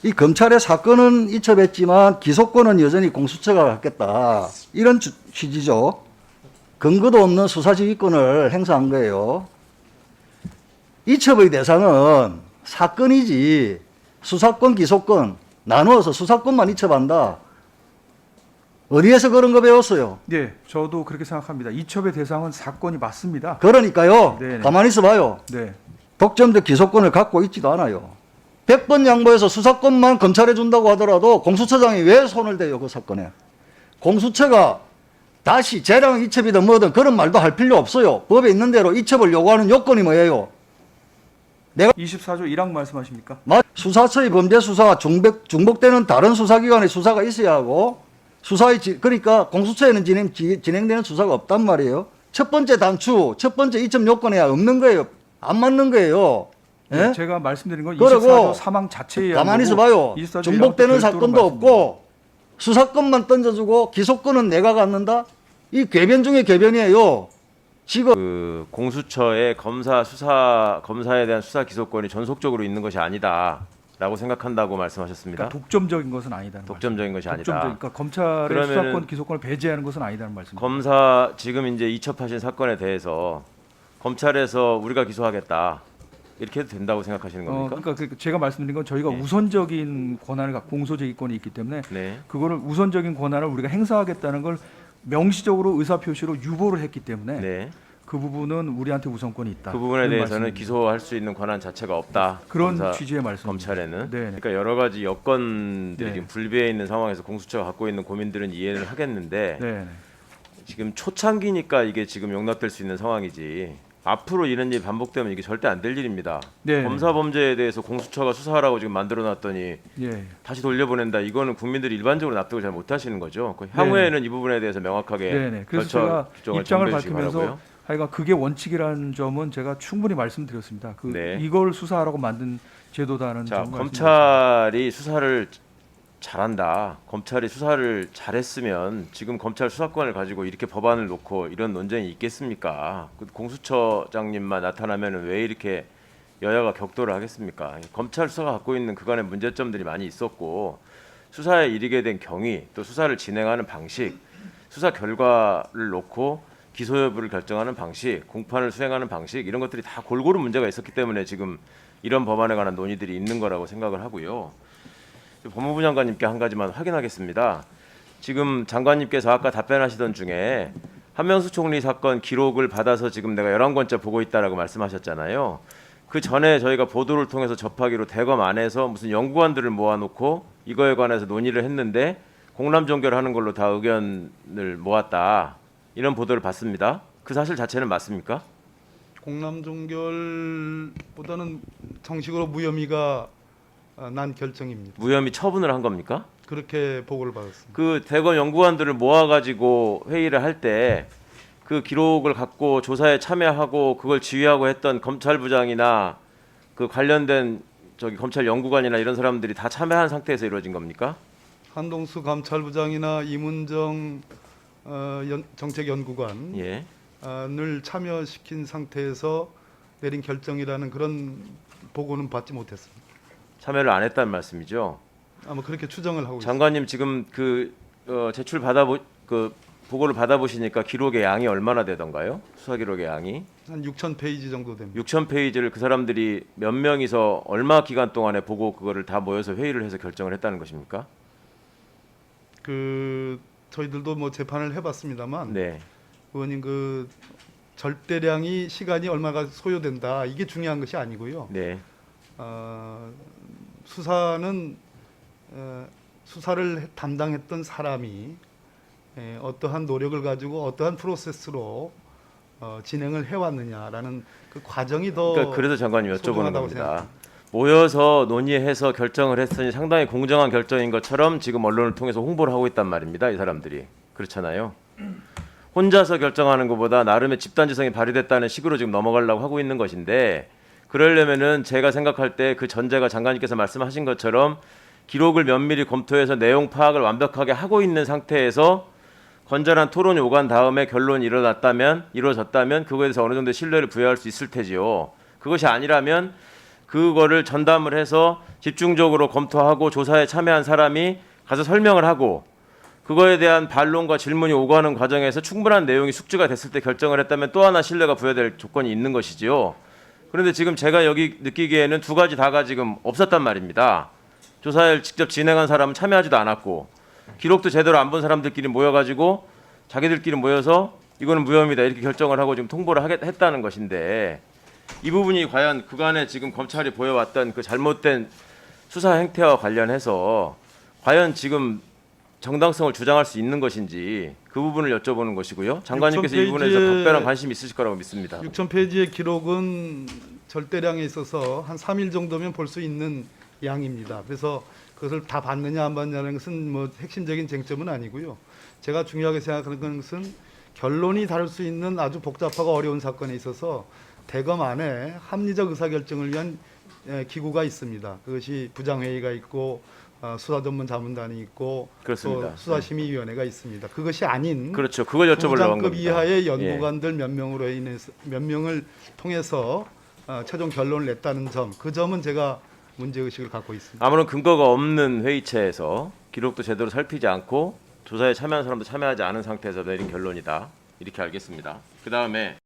이 검찰의 사건은 이첩했지만 기소권은 여전히 공수처가 갖겠다. 이런 취지죠. 근거도 없는 수사지휘권을 행사한 거예요. 이첩의 대상은 사건이지 수사권, 기소권 나누어서 수사권만 이첩한다. 어디에서 그런 거 배웠어요? 네, 저도 그렇게 생각합니다. 이첩의 대상은 사건이 맞습니다. 그러니까요. 네네. 가만히 있어봐요. 네, 독점적 기소권을 갖고 있지도 않아요. 100번 양보해서 수사권만 검찰에 준다고 하더라도 공수처장이 왜 손을 대요, 그 사건에? 공수처가 다시 재량 이첩이든 뭐든 그런 말도 할 필요 없어요. 법에 있는 대로 이첩을 요구하는 요건이 뭐예요? 24조 1항 말씀하십니까? 수사처의 범죄 수사가 중복되는 다른 수사기관의 수사가 있어야 하고 그러니까 공수처에는 진행되는 수사가 없단 말이에요. 첫 번째 단추, 첫 번째 이첩 요건에 없는 거예요. 안 맞는 거예요. 예? 네, 제가 말씀드린 건 그리고 24조 사망 자체에 가만히 있어봐요. 중복되는 사건도 없고 수사권만 던져주고 기소권은 내가 갖는다? 이 궤변 중에 궤변이에요. 지금 그 공수처의 검사에 대한 수사 기소권이 전속적으로 있는 것이 아니다라고 생각한다고 말씀하셨습니다. 그러니까 독점적인 것은 아니다는 독점적인 것이 아니다. 그러니까 검찰의 그러면은 수사권, 기소권을 배제하는 것은 아니다는 말씀입니다. 검사 지금 이제 이첩하신 사건에 대해서 검찰에서 우리가 기소하겠다 이렇게 해도 된다고 생각하시는 겁니까? 그러니까 제가 말씀드린 건 저희가 네. 우선적인 권한을 갖고 공소제기권이 있기 때문에 네. 그거를 우선적인 권한을 우리가 행사하겠다는 걸 명시적으로 의사표시로 유보를 했기 때문에 네. 그 부분은 우리한테 우선권이 있다. 그 부분에 이런 대해서는 말씀입니다. 기소할 수 있는 권한 자체가 없다. 그런 취지의 말씀입니다. 검찰에는. 네. 그러니까 여러 가지 여건들이 네. 지금 불비해 있는 상황에서 공수처가 갖고 있는 고민들은 이해를 하겠는데 네. 지금 초창기니까 이게 지금 용납될 수 있는 상황이지. 앞으로 이런 일이 반복되면 이게 절대 안 될 일입니다. 네. 검사 범죄에 대해서 공수처가 수사하라고 지금 만들어놨더니 예. 다시 돌려보낸다. 이거는 국민들이 일반적으로 납득을 잘 못하시는 거죠. 그 향후에는 이 부분에 대해서 명확하게 네네. 그래서 절차 제가 규정을 입장을 정비해 주시기 밝히면서 바라고요. 하여간 그게 원칙이라는 점은 제가 충분히 말씀드렸습니다. 네. 이걸 수사하라고 만든 제도다는 자, 점을 검찰이 수사를 잘한다. 검찰이 수사를 잘했으면 지금 검찰 수사권을 가지고 이렇게 법안을 놓고 이런 논쟁이 있겠습니까? 그 공수처장님만 나타나면 왜 이렇게 여야가 격돌을 하겠습니까? 검찰 수사가 갖고 있는 그간의 문제점들이 많이 있었고 수사에 이르게 된 경위, 또 수사를 진행하는 방식, 수사 결과를 놓고 기소 여부를 결정하는 방식, 공판을 수행하는 방식 이런 것들이 다 골고루 문제가 있었기 때문에 지금 이런 법안에 관한 논의들이 있는 거라고 생각을 하고요. 법무부 장관님께 한 가지만 확인하겠습니다. 지금 장관님께서 아까 답변하시던 중에 한명수 총리 사건 기록을 받아서 지금 내가 11권째 보고 있다라고 말씀하셨잖아요. 그 전에 저희가 보도를 통해서 접하기로 대검 안에서 무슨 연구관들을 모아놓고 이거에 관해서 논의를 했는데 공람종결하는 걸로 다 의견을 모았다. 이런 보도를 봤습니다. 그 사실 자체는 맞습니까? 공람종결보다는 정식으로 무혐의가 난 결정입니다. 무혐의 처분을 한 겁니까? 그렇게 보고를 받았습니다. 그 대검 연구관들을 모아가지고 회의를 할 때 그 기록을 갖고 조사에 참여하고 그걸 지휘하고 했던 검찰부장이나 그 관련된 검찰 연구관이나 이런 사람들이 다 참여한 상태에서 이루어진 겁니까? 한동수 감찰부장이나 이문정 정책연구관을 예. 참여시킨 상태에서 내린 결정이라는 그런 보고는 받지 못했습니다. 참여를 안 했다는 말씀이죠. 아마 그렇게 추정을 하고 있습니다. 장관님 지금 그 제출 보고를 받아보시니까 기록의 양이 얼마나 되던가요? 수사 기록의 양이 한 6,000페이지 정도 됩니다. 6,000페이지를 그 사람들이 몇 명이서 얼마 기간 동안에 보고 그거를 다 모여서 회의를 해서 결정을 했다는 것입니까? 저희들도 뭐 재판을 해봤습니다만 네. 의원님 그 절대량이 시간이 얼마가 소요된다 이게 중요한 것이 아니고요. 네. 수사는 수사를 담당했던 사람이 어떠한 노력을 가지고 어떠한 프로세스로 진행을 해왔느냐라는 그 과정이 더 그러니까 그래서 장관님 여쭤보는 소중하다고 겁니다. 생각합니다. 모여서 논의해서 결정을 했으니 상당히 공정한 결정인 것처럼 지금 언론을 통해서 홍보를 하고 있단 말입니다. 이 사람들이. 그렇잖아요. 혼자서 결정하는 것보다 나름의 집단지성이 발휘됐다는 식으로 지금 넘어가려고 하고 있는 것인데 그러려면은 제가 생각할 때 그 전제가 장관님께서 말씀하신 것처럼 기록을 면밀히 검토해서 내용 파악을 완벽하게 하고 있는 상태에서 건전한 토론이 오간 다음에 결론이 이루어졌다면 그거에 대해서 어느 정도 신뢰를 부여할 수 있을 테지요. 그것이 아니라면 그거를 전담을 해서 집중적으로 검토하고 조사에 참여한 사람이 가서 설명을 하고 그거에 대한 반론과 질문이 오가는 과정에서 충분한 내용이 숙지가 됐을 때 결정을 했다면 또 하나 신뢰가 부여될 조건이 있는 것이지요. 그런데 지금 제가 여기 느끼기에는 두 가지 다가 지금 없었단 말입니다. 조사를 직접 진행한 사람은 참여하지도 않았고 기록도 제대로 안 본 사람들끼리 모여가지고 자기들끼리 모여서 이거는 무혐의다 이렇게 결정을 하고 지금 통보를 했다는 것인데 이 부분이 과연 그간에 지금 검찰이 보여왔던 그 잘못된 수사 행태와 관련해서 과연 지금 정당성을 주장할 수 있는 것인지 그 부분을 여쭤보는 것이고요. 장관님께서 이 부분에서 6,000 각별한 관심이 있으실 거라고 믿습니다. 6,000페이지의 기록은 절대량에 있어서 한 3일 정도면 볼 수 있는 양입니다. 그래서 그것을 다 봤느냐 안 봤느냐는 것은 뭐 핵심적인 쟁점은 아니고요. 제가 중요하게 생각하는 것은 결론이 다를 수 있는 아주 복잡하고 어려운 사건에 있어서 대검 안에 합리적 의사결정을 위한 기구가 있습니다. 그것이 부장회의가 있고 수사전문자문단이 있고 그렇습니다. 또 수사심의위원회가 있습니다. 그것이 아닌 그렇죠. 그걸 여쭤보려고 한 부장급 겁니다. 이하의 예. 연구관들 몇 명으로 인해서 몇 명을 통해서 최종 결론을 냈다는 점, 그 점은 제가 문제 의식을 갖고 있습니다. 아무런 근거가 없는 회의체에서 기록도 제대로 살피지 않고 조사에 참여한 사람도 참여하지 않은 상태에서 내린 결론이다. 이렇게 알겠습니다. 그 다음에